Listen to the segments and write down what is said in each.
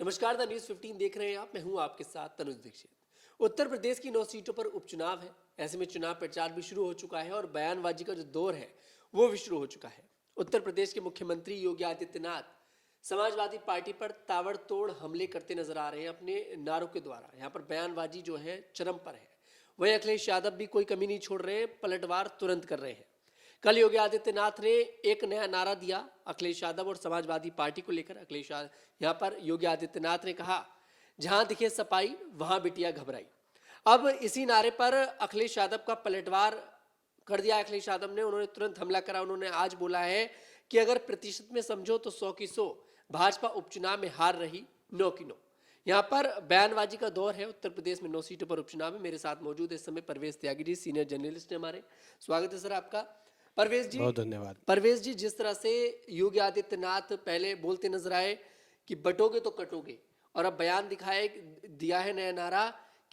नमस्कार, the news 15 देख रहे हैं आप। मैं हूं आपके साथ तनुज दीक्षित। उत्तर प्रदेश की 9 सीटों पर उपचुनाव है। ऐसे में चुनाव प्रचार भी शुरू हो चुका है और बयानबाजी का जो दौर है वो भी शुरू हो चुका है। उत्तर प्रदेश के मुख्यमंत्री योगी आदित्यनाथ समाजवादी पार्टी पर ताबड़तोड़ हमले करते नजर आ रहे हैं अपने नारों के द्वारा। यहाँ पर बयानबाजी जो है चरम पर है। वहीं अखिलेश यादव भी कोई कमी नहीं छोड़ रहे हैं, पलटवार तुरंत कर रहे हैं। कल योगी आदित्यनाथ ने एक नया नारा दिया अखिलेश यादव और समाजवादी पार्टी को लेकर। यहाँ पर योगी आदित्यनाथ ने कहा, जहां दिखे सपाई वहां बिटिया घबराई। अब इसी नारे पर अखिलेश यादव का पलटवार कर दिया। अखिलेश यादव ने उन्होंने तुरंत हमला करा। उन्होंने आज बोला है कि अगर प्रतिशत में समझो तो 100 की 100 भाजपा उपचुनाव में हार रही 9 की 9। यहाँ पर बयानबाजी का दौर है। उत्तर प्रदेश में 9 सीटों पर उपचुनाव है। मेरे साथ मौजूद है इस समय परवेश त्यागी जी, सीनियर जर्नलिस्ट है हमारे। स्वागत है सर आपका। परवेश जी, बहुत धन्यवाद। परवेश जी, जिस तरह से योगी आदित्यनाथ पहले बोलते नजर आए कि बटोगे तो कटोगे, और अब बयान दिया है नया नारा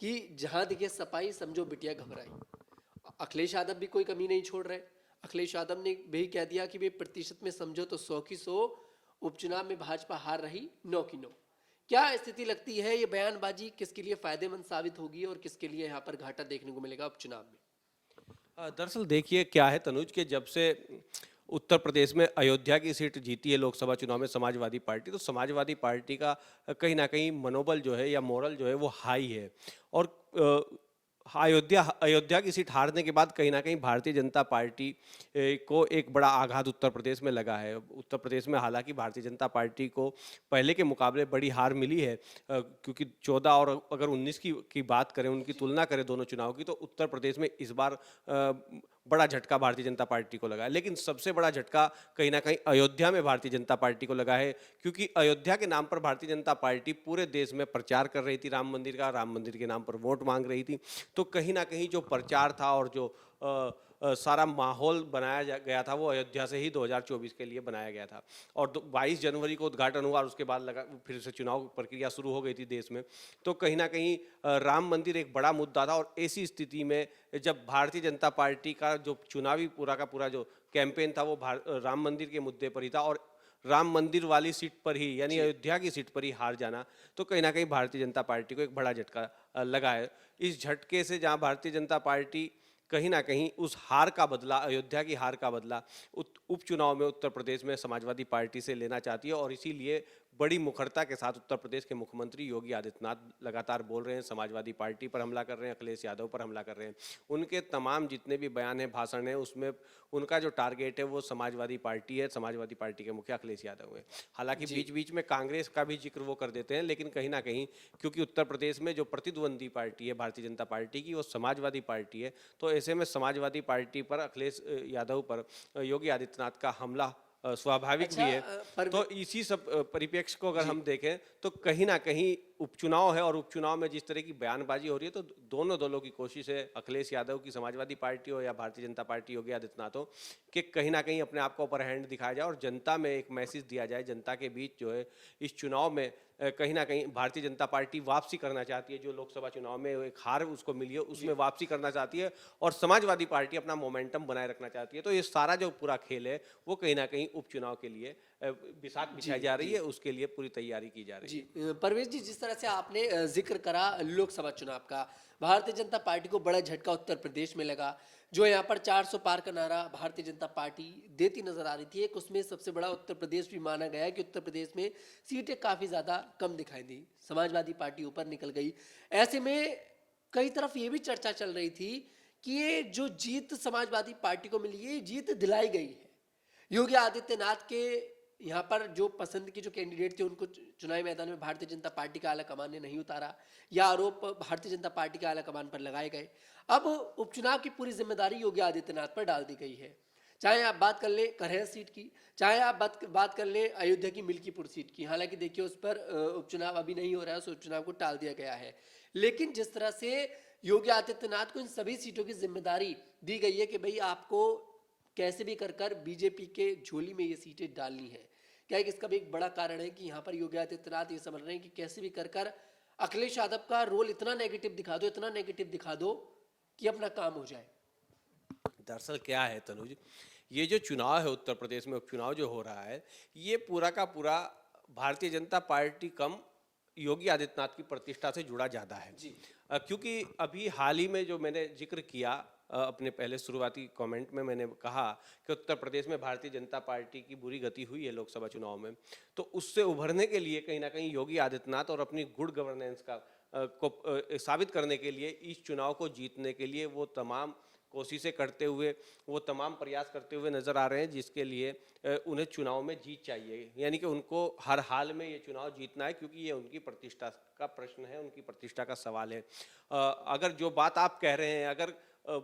कि जहां दिखे सपाई समझो बिटिया घबराई। अखिलेश यादव भी कोई कमी नहीं छोड़ रहे। अखिलेश यादव ने भी कह दिया कि वे प्रतिशत में समझो तो 100 की 100 उपचुनाव में भाजपा हार रही 9 की 9। क्या स्थिति लगती है, ये बयानबाजी किसके लिए फायदेमंद साबित होगी और किसके लिए यहाँ पर घाटा देखने को मिलेगा उपचुनाव में? दरअसल देखिए क्या है तनुज के जब से उत्तर प्रदेश में अयोध्या की सीट जीती है लोकसभा चुनाव में समाजवादी पार्टी, तो समाजवादी पार्टी का कहीं ना कहीं मनोबल जो है या मोरल जो है वो हाई है। और अयोध्या अयोध्या की सीट हारने के बाद कहीं ना कहीं भारतीय जनता पार्टी को एक बड़ा आघात उत्तर प्रदेश में लगा है। उत्तर प्रदेश में हालांकि भारतीय जनता पार्टी को पहले के मुकाबले बड़ी हार मिली है, क्योंकि 14 और अगर 19 की बात करें, उनकी तुलना करें दोनों चुनाव की, तो उत्तर प्रदेश में इस बार बड़ा झटका भारतीय जनता पार्टी को लगा है। लेकिन सबसे बड़ा झटका कहीं ना कहीं अयोध्या में भारतीय जनता पार्टी को लगा है, क्योंकि अयोध्या के नाम पर भारतीय जनता पार्टी पूरे देश में प्रचार कर रही थी राम मंदिर का, राम मंदिर के नाम पर वोट मांग रही थी। तो कहीं ना कहीं जो प्रचार था और जो सारा माहौल बनाया गया था वो अयोध्या से ही 2024 के लिए बनाया गया था। और 22 जनवरी को उद्घाटन हुआ और उसके बाद फिर से चुनाव प्रक्रिया शुरू हो गई थी देश में। तो कहीं ना कहीं राम मंदिर एक बड़ा मुद्दा था। और ऐसी स्थिति में जब भारतीय जनता पार्टी का जो चुनावी पूरा का पूरा जो कैंपेन था वो राम मंदिर के मुद्दे पर ही था, और राम मंदिर वाली सीट पर ही यानी अयोध्या की सीट पर ही हार जाना, तो कहीं ना कहीं भारतीय जनता पार्टी को एक बड़ा झटका लगा है। इस झटके से जहां भारतीय जनता पार्टी कहीं ना कहीं उस हार का बदला, अयोध्या की हार का बदला उपचुनाव में उत्तर प्रदेश में समाजवादी पार्टी से लेना चाहती है। और इसीलिए बड़ी मुखरता के साथ उत्तर प्रदेश के मुख्यमंत्री योगी आदित्यनाथ लगातार बोल रहे हैं, समाजवादी पार्टी पर हमला कर रहे हैं, अखिलेश यादव पर हमला कर रहे हैं। उनके तमाम जितने भी बयान हैं, भाषण हैं, उसमें उनका जो टारगेट है वो समाजवादी पार्टी है, समाजवादी पार्टी के मुखिया अखिलेश यादव है। हालांकि बीच बीच में कांग्रेस का भी जिक्र वो कर देते हैं, लेकिन कहीं ना कहीं क्योंकि उत्तर प्रदेश में जो प्रतिद्वंदी पार्टी है भारतीय जनता पार्टी की, वो समाजवादी पार्टी है, तो ऐसे में समाजवादी पार्टी पर, अखिलेश यादव पर योगी आदित्यनाथ का हमला स्वाभाविक अच्छा, भी है। तो इसी सब परिप्रेक्ष्य को अगर हम देखें तो कहीं ना कहीं उपचुनाव है, और उपचुनाव में जिस तरह की बयानबाजी हो रही है, तो दोनों दलों की कोशिश है, अखिलेश यादव की समाजवादी पार्टी हो या भारतीय जनता पार्टी योगी आदित्यनाथ हो, कि कहीं ना कहीं अपने आप को अपर हैंड दिखाया जाए और जनता में एक मैसेज दिया जाए। जनता के बीच जो है इस चुनाव में कहीं ना कहीं भारतीय जनता पार्टी वापसी करना चाहती है, जो लोकसभा चुनाव में एक हार उसको मिली है उसमें वापसी करना चाहती है, और समाजवादी पार्टी अपना मोमेंटम बनाए रखना चाहती है। तो ये सारा जो पूरा खेल है वो कहीं ना कहीं उपचुनाव के लिए बिसात बिछाई जा रही है, उसके लिए पूरी तैयारी की जा रही है। जी परवेश जी, जिस तरह से आपने जिक्र करा लोकसभा चुनाव का, भारतीय जनता पार्टी को बड़ा झटका उत्तर प्रदेश में लगा। जो यहाँ पर 400 पार का नारा भारतीय जनता पार्टी देती नजर आ रही थी, एक उसमें सबसे बड़ा उत्तर प्रदेश भी माना गया है कि उत्तर प्रदेश में सीटें काफी ज्यादा कम दिखाई दी, समाजवादी पार्टी ऊपर निकल गई। ऐसे में कई तरफ ये भी चर्चा चल रही थी कि ये जो जीत समाजवादी पार्टी को मिली है, ये जीत दिलाई गई है योगी आदित्यनाथ के। यहाँ पर जो पसंद की जो कैंडिडेट थे उनको चुनावी मैदान में भारतीय जनता पार्टी का आला कमान ने नहीं उतारा, या आरोप भारतीय जनता पार्टी के आला कमान पर लगाए गए। अब उपचुनाव की पूरी जिम्मेदारी योगी आदित्यनाथ पर डाल दी गई है। चाहे आप बात कर ले करहेर सीट की, चाहे आप बात कर ले अयोध्या की मिल्कीपुर सीट की। हालांकि देखिए उस पर उपचुनाव अभी नहीं हो रहा है, उस उपचुनाव को टाल दिया गया है। लेकिन जिस तरह से योगी आदित्यनाथ को इन सभी सीटों की जिम्मेदारी दी गई है कि भाई आपको कैसे भी कर बीजेपी के झोली में ये सीटें डालनी है, क्या एक इसका भी एक बड़ा कारण है कि यहाँ पर योगी आदित्यनाथ ये समझ रहे हैं कि कैसे भी कर अखिलेश यादव का रोल इतना नेगेटिव दिखा दो, इतना नेगेटिव दिखा दो कि अपना काम हो जाए। दरअसल क्या है तनुज, ये जो चुनाव है उत्तर प्रदेश में, उपचुनाव जो हो रहा है, ये पूरा का पूरा भारतीय जनता पार्टी कम योगी आदित्यनाथ की प्रतिष्ठा से जुड़ा ज़्यादा है। क्योंकि अभी हाल ही में जो मैंने जिक्र किया अपने पहले शुरुआती कमेंट में मैंने कहा कि उत्तर प्रदेश में भारतीय जनता पार्टी की बुरी गति हुई है लोकसभा चुनाव में, तो उससे उभरने के लिए कहीं ना कहीं योगी आदित्यनाथ और अपनी गुड गवर्नेंस का साबित करने के लिए इस चुनाव को जीतने के लिए वो तमाम कोशिशें करते हुए, वो तमाम प्रयास करते हुए नजर आ रहे हैं, जिसके लिए उन्हें चुनाव में जीत चाहिए। यानी कि उनको हर हाल में ये चुनाव जीतना है, क्योंकि ये उनकी प्रतिष्ठा का प्रश्न है, उनकी प्रतिष्ठा का सवाल है। अगर जो बात आप कह रहे हैं, अगर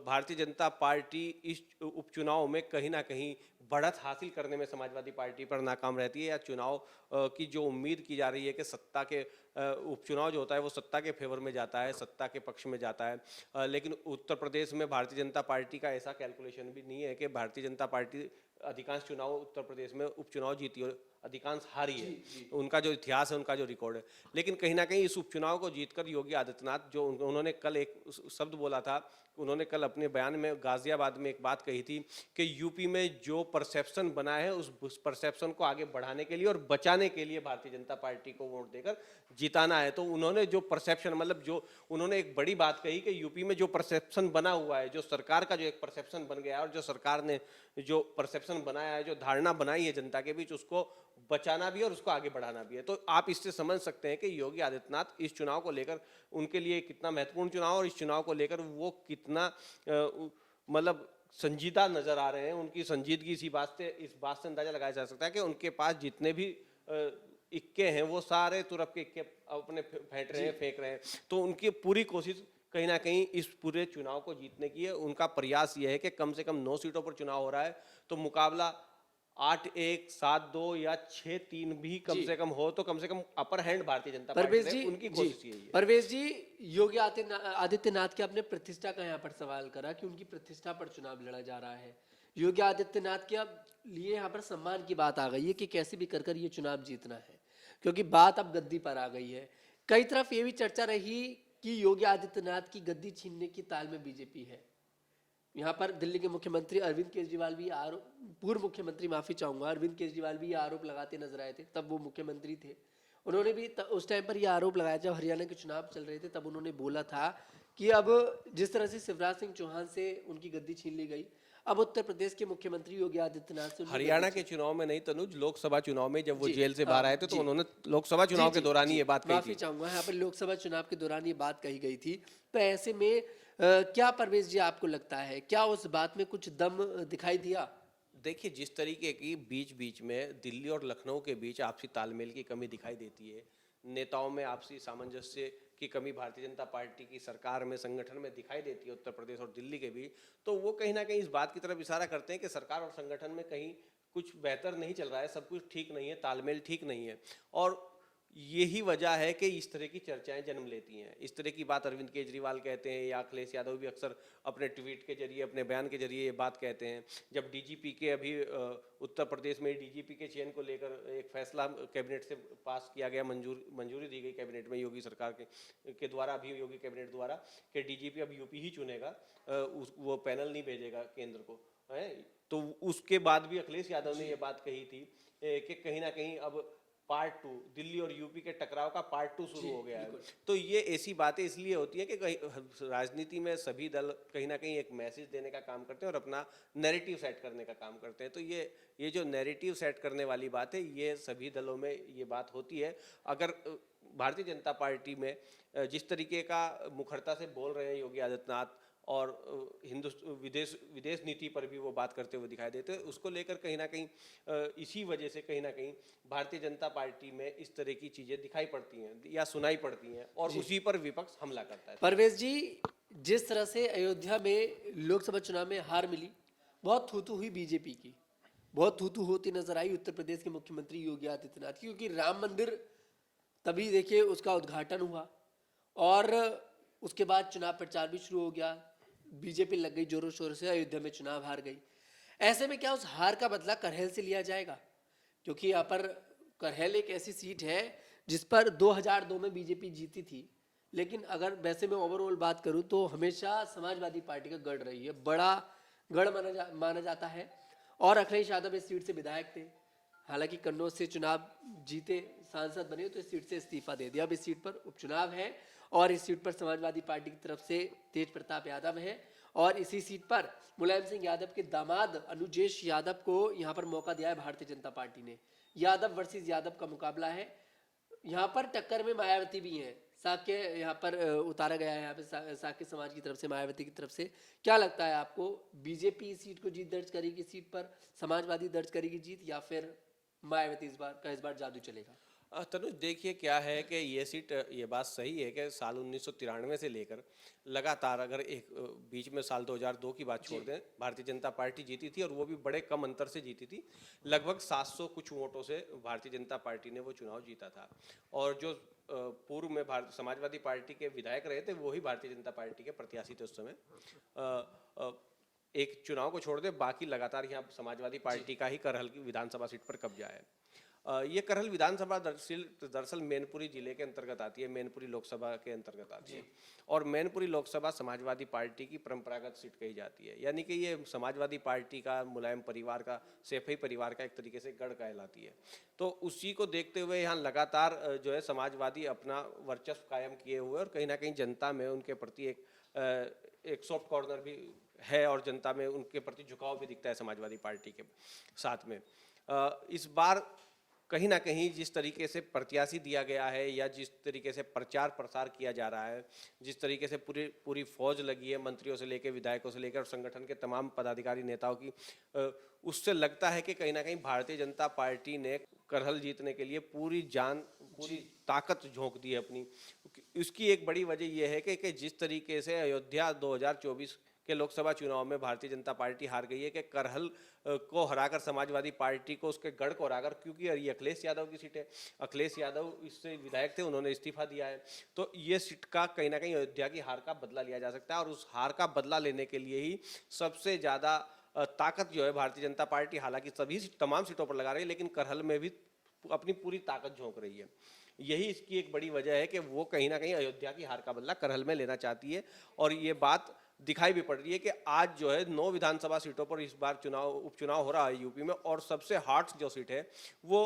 भारतीय जनता पार्टी इस उपचुनाव में कहीं ना कहीं बढ़त हासिल करने में समाजवादी पार्टी पर नाकाम रहती है, या चुनाव की जो उम्मीद की जा रही है कि सत्ता के उपचुनाव जो होता है वो सत्ता के फेवर में जाता है, सत्ता के पक्ष में जाता है, लेकिन उत्तर प्रदेश में भारतीय जनता पार्टी का ऐसा कैलकुलेशन भी नहीं है कि भारतीय जनता पार्टी अधिकांश चुनाव उत्तर प्रदेश में उपचुनाव जीती और अधिकांश हारी है। उनका जो इतिहास है, उनका जो रिकॉर्ड है, लेकिन कहीं ना कहीं इस उपचुनाव को जीतकर योगी आदित्यनाथ, जो उन्होंने कल एक शब्द बोला था, उन्होंने कल अपने बयान में गाजियाबाद में एक बात कही थी कि यूपी में जो परसेप्शन बना है उस परसेप्शन को आगे बढ़ाने के लिए और बचाने के लिए भारतीय जनता पार्टी को वोट देकर जिताना है। तो उन्होंने जो परसेप्शन, मतलब जो उन्होंने एक बड़ी बात कही कि यूपी में जो परसेप्शन बना हुआ है, जो सरकार का जो एक परसेप्शन बन गया है और जो सरकार ने जो परसेप्शन बनाया है, जो धारणा बनाई है जनता के बीच, उसको बचाना भी है और उसको आगे बढ़ाना भी है। तो आप इससे समझ सकते हैं कि योगी आदित्यनाथ इस चुनाव को लेकर उनके लिए कितना महत्वपूर्ण चुनाव, और इस चुनाव को लेकर वो कितना मतलब संजीदा नजर आ रहे हैं। उनकी संजीदगी इस बात से अंदाजा लगाया जा सकता है कि उनके पास जितने भी इक्के हैं वो सारे तुरफ के इक्के अपने फेंक रहे हैं। तो उनकी पूरी कोशिश कहीं ना कहीं इस पूरे चुनाव को जीतने की है। उनका प्रयास यह है कि कम से कम 9 सीटों पर चुनाव हो रहा है, तो मुकाबला 8-1, 7-2 या 6-3 भी कम से कम हो, तो कम से कम upper hand Bharatiya Janata party से उनकी कोशिश यही है। परवेश जी, योगी आदित्यनाथ के अपने प्रतिष्ठा का यहाँ पर सवाल करा कि उनकी प्रतिष्ठा पर चुनाव लड़ा जा रहा है। योगी आदित्यनाथ के अब लिए यहाँ पर सम्मान की बात आ गई है कि कैसे भी कर ये चुनाव जीतना है, क्योंकि बात अब गद्दी पर आ गई है। कई तरफ ये भी चर्चा रही कि योगी आदित्यनाथ की गद्दी छीनने की ताल में बीजेपी है। यहाँ पर दिल्ली के मुख्यमंत्री अरविंद केजरीवाल भी पूर्व मुख्यमंत्री, माफी चाहूंगा, अरविंद केजरीवाल भी ये आरोप लगाते नजर आए थे, तब वो मुख्यमंत्री थे। उन्होंने भी उस टाइम पर ये आरोप लगाया जब हरियाणा के चुनाव चल रहे थे, तब उन्होंने बोला था कि अब जिस तरह से शिवराज सिंह चौहान से उनकी गद्दी छीन ली गई, अब उत्तर प्रदेश के मुख्यमंत्री योगी आदित्यनाथ से हरियाणा के चुनाव में नहीं तनुज, लोकसभा चुनाव में जब वो जेल से बाहर आए थे तो उन्होंने लोकसभा चुनाव के दौरान ही ये बात कही थी। माफी चाहूंगा, यहाँ पर लोकसभा चुनाव के दौरान ये बात कही गई थी। तो ऐसे में क्या परवेश जी आपको लगता है, क्या उस बात में कुछ दम दिखाई दिया? देखिए, जिस तरीके की बीच बीच में दिल्ली और लखनऊ के बीच आपसी तालमेल की कमी दिखाई देती है, नेताओं में आपसी सामंजस्य की कमी भारतीय जनता पार्टी की सरकार में, संगठन में दिखाई देती है उत्तर प्रदेश और दिल्ली के बीच, तो वो कहीं ना कहीं इस बात की तरफ इशारा करते हैं कि सरकार और संगठन में कहीं कुछ बेहतर नहीं चल रहा है, सब कुछ ठीक नहीं है, तालमेल ठीक नहीं है। और यही वजह है कि इस तरह की चर्चाएं जन्म लेती हैं। इस तरह की बात अरविंद केजरीवाल कहते हैं, या अखिलेश यादव भी अक्सर अपने ट्वीट के जरिए, अपने बयान के जरिए ये बात कहते हैं। जब डीजीपी के अभी उत्तर प्रदेश में डीजीपी के चयन को लेकर एक फैसला कैबिनेट से पास किया गया, मंजूरी दी गई कैबिनेट में योगी सरकार के द्वारा, अभी योगी कैबिनेट द्वारा, कि डीजीपी अब यूपी ही चुनेगा, वो पैनल नहीं भेजेगा केंद्र को, है। तो उसके बाद भी अखिलेश यादव ने ये बात कही थी कि कहीं ना कहीं अब पार्ट 2, दिल्ली और यूपी के टकराव का पार्ट 2 शुरू हो गया है। तो ये ऐसी बातें इसलिए होती हैं कि राजनीति में सभी दल कहीं ना कहीं एक मैसेज देने का काम करते हैं और अपना नैरेटिव सेट करने का काम करते हैं। तो ये जो नैरेटिव सेट करने वाली बात है, ये सभी दलों में ये बात होती है। अगर भारतीय जनता पार्टी में जिस तरीके का मुखरता से बोल रहे हैं योगी आदित्यनाथ, और विदेश नीति पर भी वो बात करते हुए दिखाई देते हैं, उसको लेकर कहीं ना कहीं इसी वजह से कहीं ना कहीं भारतीय जनता पार्टी में इस तरह की चीजें दिखाई पड़ती हैं या सुनाई पड़ती हैं, और उसी पर विपक्ष हमला करता है। परवेश जी, जिस तरह से अयोध्या में लोकसभा चुनाव में हार मिली, बहुत थूथू हुई बीजेपी की, बहुत थूथू होती नजर आई उत्तर प्रदेश के मुख्यमंत्री योगी आदित्यनाथ की, क्योंकि राम मंदिर तभी देखिए उसका उद्घाटन हुआ और उसके बाद चुनाव प्रचार भी शुरू हो गया, बीजेपी लग गई जोरों शोरों से, अयोध्या में चुनाव हार गई। ऐसे में क्या उस हार का बदला करहल से लिया जाएगा? क्योंकि यहाँ पर करहल एक ऐसी सीट है जिस पर 2002 में बीजेपी जीती थी, लेकिन अगर वैसे मैं ओवरऑल बात करूं तो हमेशा समाजवादी पार्टी का गढ़ रही है, बड़ा गढ़ माना जाता है। और अखिलेश यादव इस सीट से विधायक थे, हालांकि कन्नौज से चुनाव जीते, सांसद बने तो इस सीट से इस्तीफा दे दिया। अब इस सीट पर उपचुनाव है और इस सीट पर समाजवादी पार्टी की तरफ से तेज प्रताप यादव है और इसी सीट पर मुलायम सिंह यादव के दामाद अनुजेश यादव को यहाँ पर मौका दिया है भारतीय जनता पार्टी ने। यादव वर्सेस यादव का मुकाबला है। यहाँ पर टक्कर में मायावती भी हैं। साक्य यहाँ पर उतारा गया है, यहाँ पे साक्य समाज की तरफ से, मायावती की तरफ से। क्या लगता है आपको, बीजेपी इस सीट को जीत दर्ज करेगी, सीट पर समाजवादी दर्ज करेगी जीत, या फिर मायावती इस बार जादू चलेगा? तनुज देखिए क्या है कि ये सीट, ये बात सही है कि साल 1993 से लेकर लगातार, अगर एक बीच में साल 2002 की बात छोड़ दें, भारतीय जनता पार्टी जीती थी और वो भी बड़े कम अंतर से जीती थी। लगभग 700 कुछ वोटों से भारतीय जनता पार्टी ने वो चुनाव जीता था। और जो पूर्व में समाजवादी पार्टी के विधायक रहे थे वही भारतीय जनता पार्टी के प्रत्याशी थे उस समय। एक चुनाव को छोड़ दे, बाकी लगातार यहाँ समाजवादी पार्टी का ही करहल की विधानसभा सीट पर कब्जा है। ये करहल विधानसभा दरअसल मैनपुरी जिले के अंतर्गत आती है, मैनपुरी लोकसभा के अंतर्गत आती है। और मैनपुरी लोकसभा समाजवादी पार्टी की परंपरागत सीट कही जाती है, यानी कि ये समाजवादी पार्टी का, मुलायम परिवार का, सैफई परिवार का एक तरीके से गढ़ कहलाती है। तो उसी को देखते हुए यहाँ लगातार जो है समाजवादी अपना वर्चस्व कायम किए हुए और कहीं ना कहीं जनता में उनके प्रति एक सॉफ्ट कॉर्नर भी है और जनता में उनके प्रति झुकाव भी दिखता है समाजवादी पार्टी के साथ में। इस बार कहीं ना कहीं जिस तरीके से प्रत्याशी दिया गया है या जिस तरीके से प्रचार प्रसार किया जा रहा है, जिस तरीके से पूरी फौज लगी है, मंत्रियों से लेकर, विधायकों से लेकर और संगठन के तमाम पदाधिकारी नेताओं की, उससे लगता है कि कहीं ना कहीं भारतीय जनता पार्टी ने करहल जीतने के लिए पूरी जान, पूरी ताकत झोंक दी है अपनी। उसकी एक बड़ी वजह यह है कि जिस तरीके से अयोध्या 2024 के लोकसभा चुनाव में भारतीय जनता पार्टी हार गई है, कि करहल को हराकर समाजवादी पार्टी को, उसके गढ़ को हराकर, क्योंकि ये अखिलेश यादव की सीट है, अखिलेश यादव इससे विधायक थे, उन्होंने इस्तीफा दिया है, तो ये सीट का कहीं ना कहीं अयोध्या की हार का बदला लिया जा सकता है। और उस हार का बदला लेने के लिए ही सबसे ज़्यादा ताकत जो है भारतीय जनता पार्टी, हालांकि सभी तमाम सीटों पर लगा रही है, लेकिन करहल में भी अपनी पूरी ताकत झोंक रही है। यही इसकी एक बड़ी वजह है कि वो कहीं ना कहीं अयोध्या की हार का बदला करहल में लेना चाहती है। और ये बात दिखाई भी पड़ रही है कि आज जो है 9 विधानसभा सीटों पर इस बार उपचुनाव हो रहा है यूपी में, और सबसे हॉट जो सीट है वो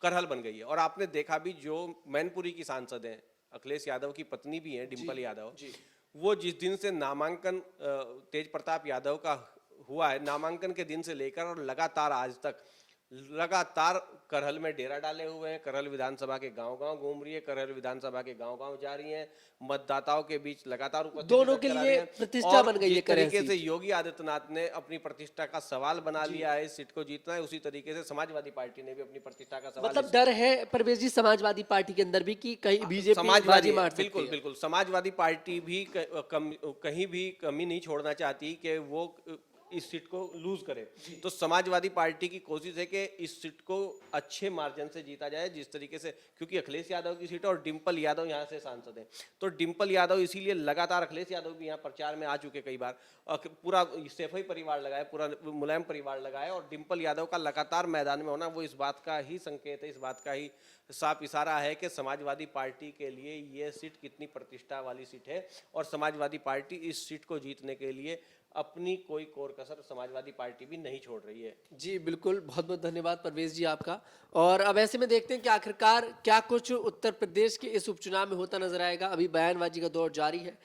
करहल बन गई है। और आपने देखा भी, जो मैनपुरी की सांसद हैं, अखिलेश यादव की पत्नी भी हैं, डिंपल यादव, वो जिस दिन से नामांकन तेज प्रताप यादव का हुआ है, नामांकन के दिन से लेकर और लगातार आज तक लगातार करहल में डेरा डाले हुए हैं, करहल विधानसभा के गांव-गांव घूम रही है, करहल विधानसभा के गांव-गांव जा रही हैं, मतदाताओं के बीच लगातार उपस्थिति दोनों के लिए प्रतिष्ठा बन गई है। तरीके से योगी आदित्यनाथ ने अपनी प्रतिष्ठा का सवाल बना लिया है, इस सीट को जीतना है, उसी तरीके से समाजवादी पार्टी ने भी अपनी प्रतिष्ठा का सवाल, मतलब डर है परवेज जी समाजवादी पार्टी के अंदर भी कि कहीं बीजेपी बाजी मार सकती है। बिल्कुल बिल्कुल, समाजवादी पार्टी भी कहीं भी कमी नहीं छोड़ना चाहती कि वो इस सीट को लूज करे। तो समाजवादी पार्टी की कोशिश है कि इस सीट को अच्छे मार्जिन से जीता जाए, जिस तरीके से, क्योंकि अखिलेश यादव की सीट है और डिंपल यादव यहाँ से सांसद हैं, तो डिंपल यादव इसीलिए लगातार, अखिलेश यादव भी यहाँ प्रचार में आ चुके कई बार, पूरा सैफई परिवार लगाए, पूरा मुलायम परिवार लगाए, और डिंपल यादव का लगातार मैदान में होना वो इस बात का ही संकेत है, इस बात का ही साफ इशारा है कि समाजवादी पार्टी के लिए ये सीट कितनी प्रतिष्ठा वाली सीट है। और समाजवादी पार्टी इस सीट को जीतने के लिए अपनी कोई कोर कसर समाजवादी पार्टी भी नहीं छोड़ रही है। जी बिल्कुल, बहुत बहुत धन्यवाद परवेज जी आपका। और अब ऐसे में देखते हैं कि आखिरकार क्या कुछ उत्तर प्रदेश के इस उपचुनाव में होता नजर आएगा। अभी बयानबाजी का दौर जारी है।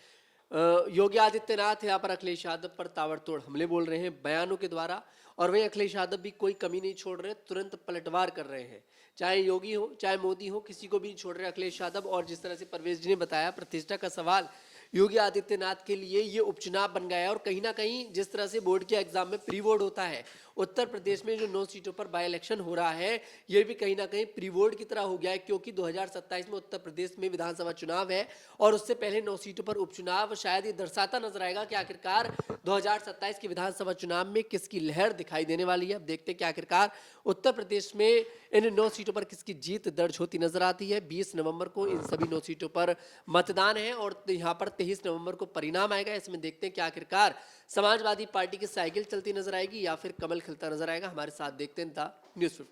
योगी आदित्यनाथ यहाँ पर अखिलेश यादव पर ताबड़तोड़ हमले बोल रहे हैं बयानों के द्वारा, और वहीं अखिलेश यादव भी कोई कमी नहीं छोड़ रहे, तुरंत पलटवार कर रहे हैं, चाहे योगी हो चाहे मोदी हो, किसी को भी नहीं छोड़ रहे अखिलेश यादव। और जिस तरह से परवेज जी ने बताया, प्रतिष्ठा का सवाल योगी आदित्यनाथ के लिए ये उपचुनाव बन गया है। और कहीं ना कहीं जिस तरह से बोर्ड के एग्जाम में प्री बोर्ड होता है, उत्तर प्रदेश में जो 9 सीटों पर बाई इलेक्शन हो रहा है, ये भी कहीं ना कहीं प्री बोर्ड की तरह हो गया है, क्योंकि 2027 में उत्तर प्रदेश में विधानसभा चुनाव है और उससे पहले 9 सीटों पर उपचुनाव। शायद ये दर्शाता नजर आएगा कि आखिरकार 2027 के विधानसभा चुनाव में किसकी लहर दिखाई देने वाली है। अब देखते हैं कि आखिरकार उत्तर प्रदेश में इन 9 सीटों पर किसकी जीत दर्ज होती नजर आती है। 20 नवंबर को इन सभी 9 सीटों पर मतदान है और यहाँ पर 23 नवंबर को परिणाम आएगा। इसमें देखते हैं कि आखिरकार समाजवादी पार्टी की साइकिल चलती नजर आएगी या फिर कमल खिलता नजर आएगा। हमारे साथ देखते हैं द न्यूज़ 50।